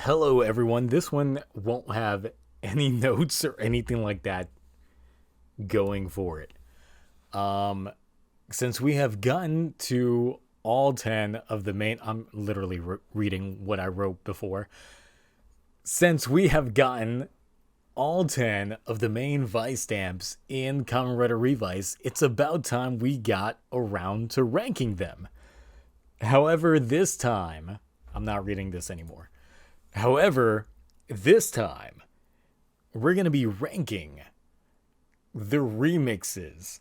Hello everyone, this one won't have any notes or anything like that going for it. Since we have gotten to all 10 of the main, I'm literally reading what I wrote before. Since we have gotten all 10 of the main Vice stamps in Kamen Revice, it's about time we got around to ranking them. However, this time, I'm not reading this anymore. However, this time, we're going to be ranking the remixes.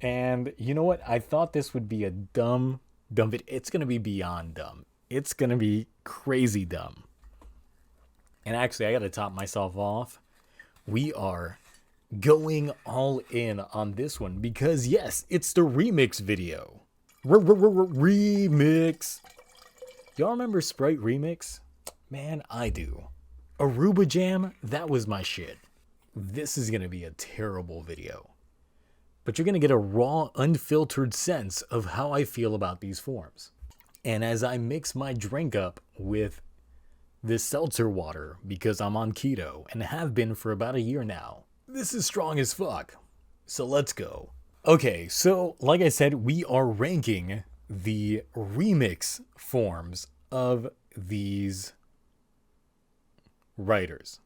And you know what? I thought this would be a dumb video. It's going to be beyond dumb. It's going to be crazy dumb. And actually, I got to top myself off. We are going all in on this one because, yes, it's the remix video. Remix. Y'all remember Sprite Remix? Man, I do. Aruba Jam, that was my shit. This is going to be a terrible video. But you're going to get a raw, unfiltered sense of how I feel about these forms. And as I mix my drink up with this seltzer water, because I'm on keto and have been for about a year now, this is strong as fuck. So let's go. Okay, so like I said, we are ranking the remix forms of these writers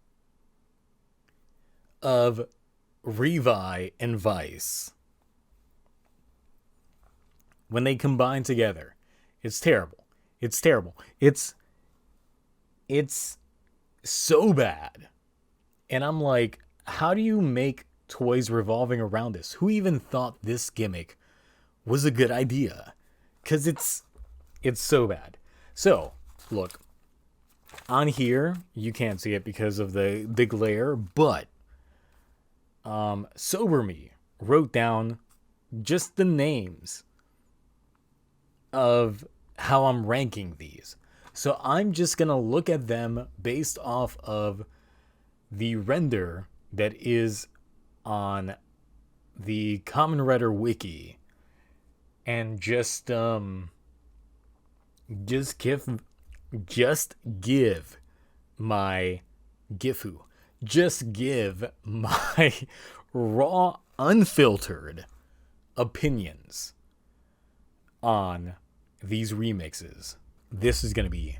of Revice and Vice. When they combine together, it's terrible. It's terrible. It's so bad. And I'm like, how do you make toys revolving around this? Who even thought this gimmick was a good idea? Because it's so bad. So, look. On here, you can't see it because of the glare, but Sober Me wrote down just the names of how I'm ranking these. So I'm just going to look at them based off of the render that is on the Kamen Rider wiki and just give my gifu. Just give my raw, unfiltered opinions on these remixes. This is going to be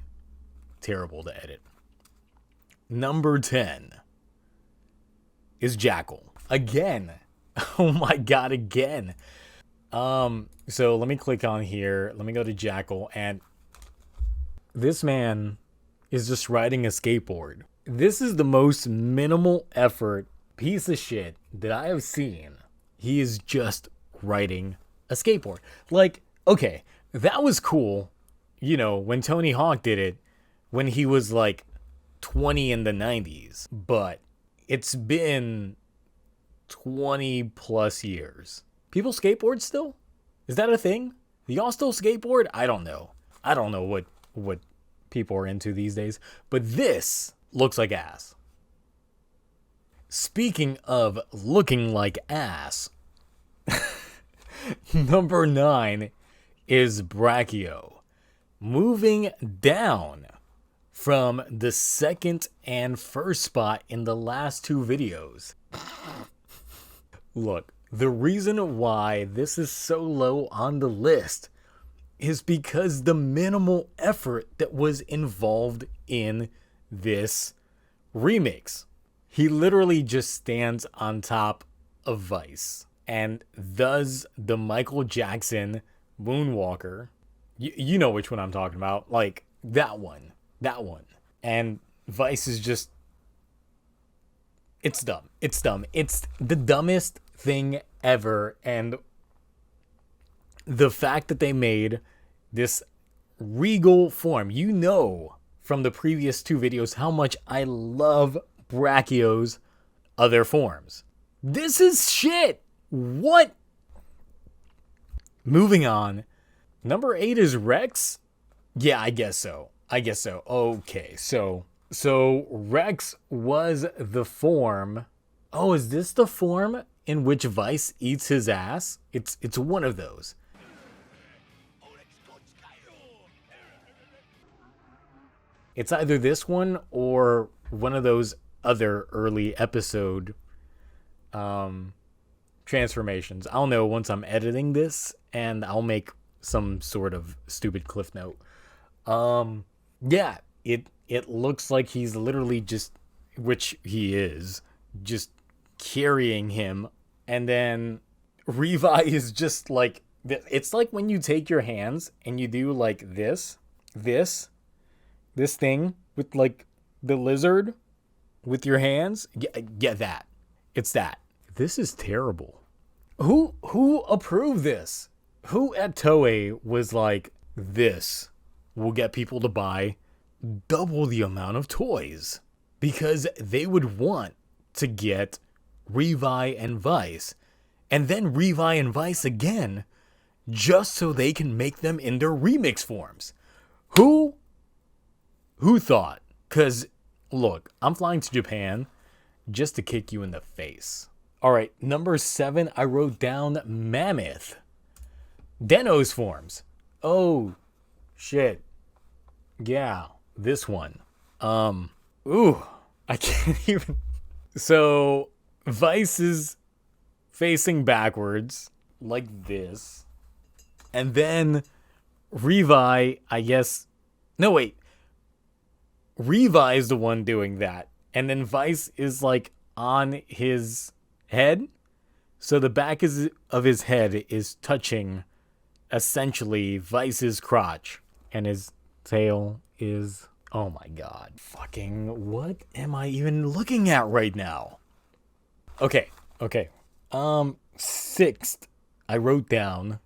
terrible to edit. Number 10 is Jackal. Again. Oh my god, again. So let me click on here. Let me go to Jackal, and this man is just riding a skateboard. This is the most minimal effort piece of shit that I have seen. He is just riding a skateboard. Like, okay, that was cool, you know, when Tony Hawk did it, when he was like 20 in the 90s. But it's been 20 plus years. People skateboard still? Is that a thing? Do y'all still skateboard? I don't know. I don't know what people are into these days. But this looks like ass. Speaking of looking like ass, number 9 is Brachio. Moving down from the second and first spot in the last two videos. Look, the reason why this is so low on the list is because the minimal effort that was involved in this remix. He literally just stands on top of Vice and does the Michael Jackson Moonwalker. You know which one I'm talking about. Like, that one. That one. And Vice is just... It's dumb. It's dumb. It's the dumbest thing ever. And the fact that they made this regal form, you know from the previous two videos how much I love Brachio's other forms. This is shit. What? Moving on. Number 8 is Rex. Yeah, I guess so. Okay, so Rex was the form. Oh, is this the form in which Vice eats his ass? It's one of those. It's either this one or one of those other early episode transformations. I'll know once I'm editing this, and I'll make some sort of stupid cliff note. Yeah, it looks like he's literally just, which he is, just carrying him, and then Revi is just like, it's like when you take your hands and you do like this thing with like the lizard with your hands. Get that. It's that. This is terrible. Who approved this? Who at Toei was like, this will get people to buy double the amount of toys? Because they would want to get Revi and Vice, and then Revi and Vice again, just so they can make them in their remix forms. Who thought? Because, look, I'm flying to Japan just to kick you in the face. All right, number 7, I wrote down Mammoth. Deno's forms. Oh, shit. Yeah, this one. Ooh, I can't even. So, Vice is facing backwards, like this. And then Revi, I guess. No, wait. Revi is the one doing that. And then Vice is like on his head. So the back of his head is touching essentially Vice's crotch. And his tail is. Oh my god. Fucking, what am I even looking at right now? Okay. 6th, I wrote down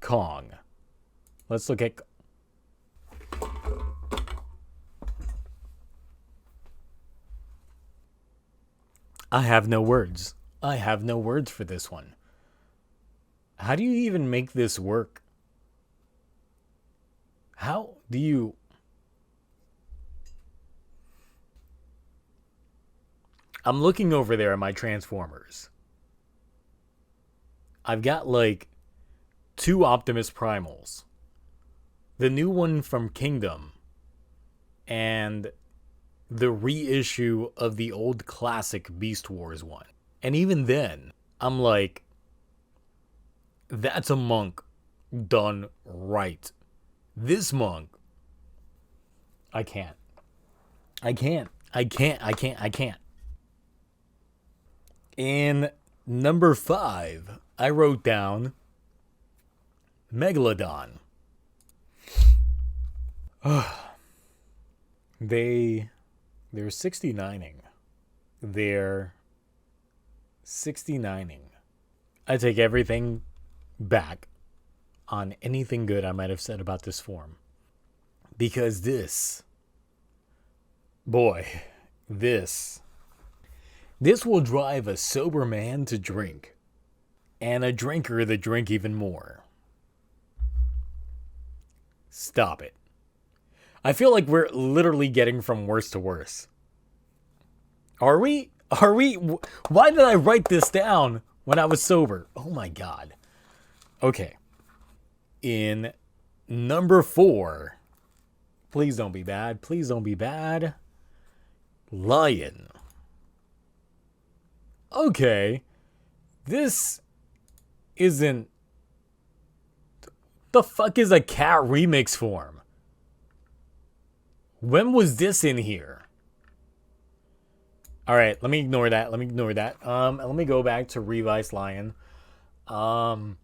Kong. Let's look at. I have no words. I have no words for this one. How do you even make this work? How do you. I'm looking over there at my Transformers. I've got like 2 Optimus Primals. The new one from Kingdom. And the reissue of the old classic Beast Wars one. And even then, I'm like, that's a monk done right. This monk, I can't. In number 5, I wrote down Megalodon. They're 69ing. They're 69ing. I take everything back on anything good I might have said about this form. Because this will drive a sober man to drink. And a drinker to drink even more. Stop it. I feel like we're literally getting from worse to worse. Are we? Why did I write this down when I was sober? Oh my god. Okay. In number 4. Please don't be bad. Lion. Okay. This isn't. The fuck is a cat remix form? When was this in here? Alright, let me ignore that. Let me go back to Revice Lion. For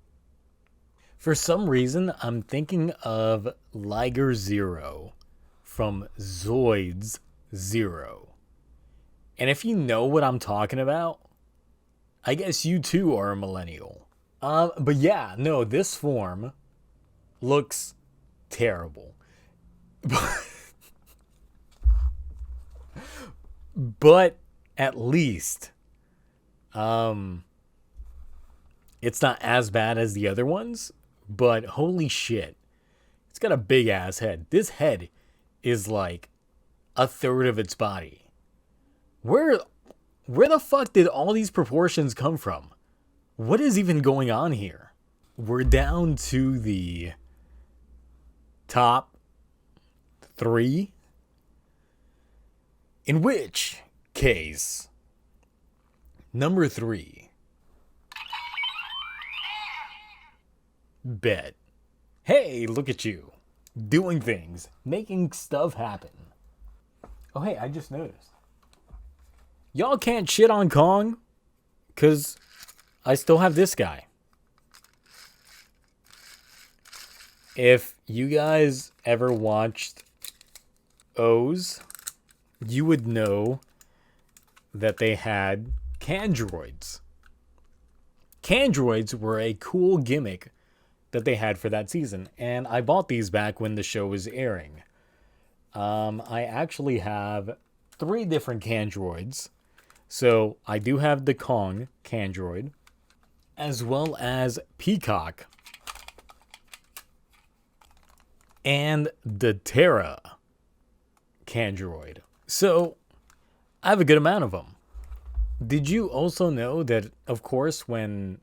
some reason, I'm thinking of Liger Zero from Zoids Zero. And if you know what I'm talking about, I guess you too are a millennial. But yeah, no, this form looks terrible. But at least it's not as bad as the other ones, but holy shit, it's got a big ass head. This head is like a third of its body. Where the fuck did all these proportions come from? What is even going on here? We're down to the top 3. In which case, number 3. Bet. Hey, look at you. Doing things. Making stuff happen. Oh, hey, I just noticed. Y'all can't shit on Kong, because I still have this guy. If you guys ever watched O's, you would know that they had Candroids. Candroids were a cool gimmick that they had for that season, and I bought these back when the show was airing. I actually have 3 different Candroids. So I do have the Kong Candroid, as well as Peacock, and the Terra Candroid. So I have a good amount of them. Did you also know that, of course, when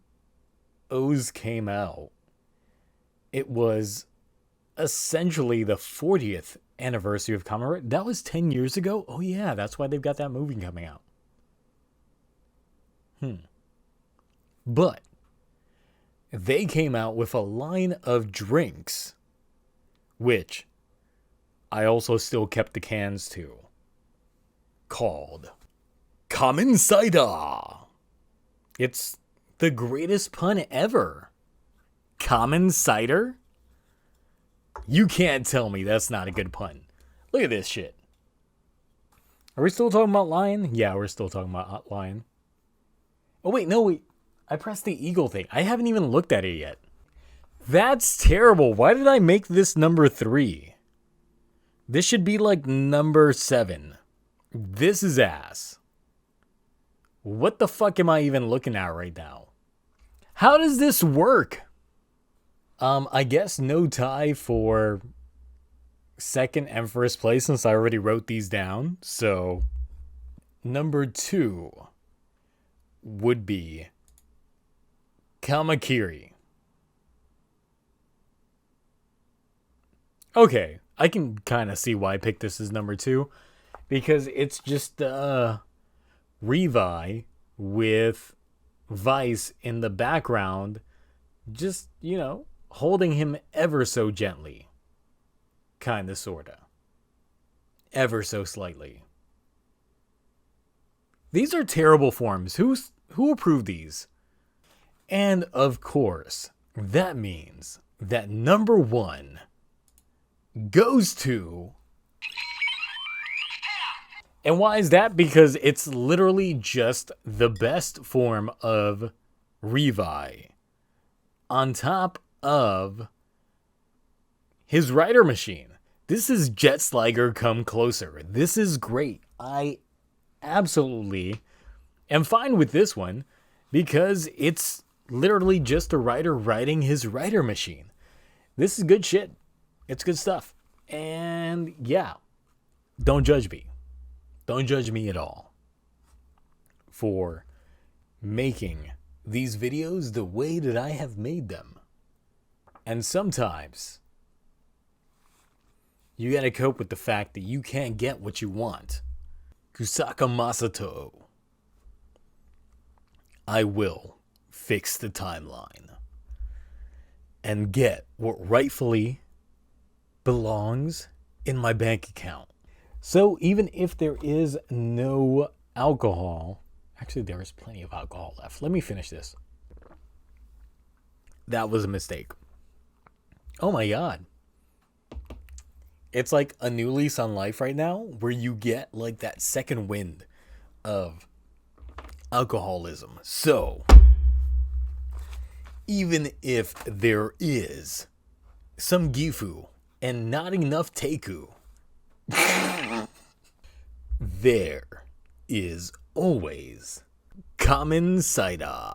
O's came out, it was essentially the 40th anniversary of Kamen? That was 10 years ago? Oh yeah, that's why they've got that movie coming out. But they came out with a line of drinks, which I also still kept the cans to, called Kamen Cider. It's the greatest pun ever. Kamen Cider? You can't tell me that's not a good pun. Look at this shit. Are we still talking about lion? Yeah, we're still talking about lion. Oh, wait, no, wait. I pressed the eagle thing. I haven't even looked at it yet. That's terrible. Why did I make this number 3? This should be like number 7. This is ass. What the fuck am I even looking at right now? How does this work? I guess no tie for second and first place since I already wrote these down. So, number 2 would be Kamakiri. Okay, I can kind of see why I picked this as number 2. Because it's just Revice with Vice in the background. Just, you know, holding him ever so gently. Kinda, sorta. Ever so slightly. These are terrible forms. Who approved these? And of course, that means that number 1 goes to... And why is that? Because it's literally just the best form of Revice on top of his rider machine. This is Jet Sliger come closer. This is great. I absolutely am fine with this one because it's literally just a rider riding his rider machine. This is good shit. It's good stuff. And yeah, don't judge me. Don't judge me at all for making these videos the way that I have made them. And sometimes you gotta cope with the fact that you can't get what you want. Kusaka Masato. I will fix the timeline and get what rightfully belongs in my bank account. So even if there is no alcohol, actually there is plenty of alcohol left. Let me finish this. That was a mistake. Oh my god. It's like a new lease on life right now where you get like that second wind of alcoholism. So even if there is some gifu and not enough teiku, there is always Kamen Cider.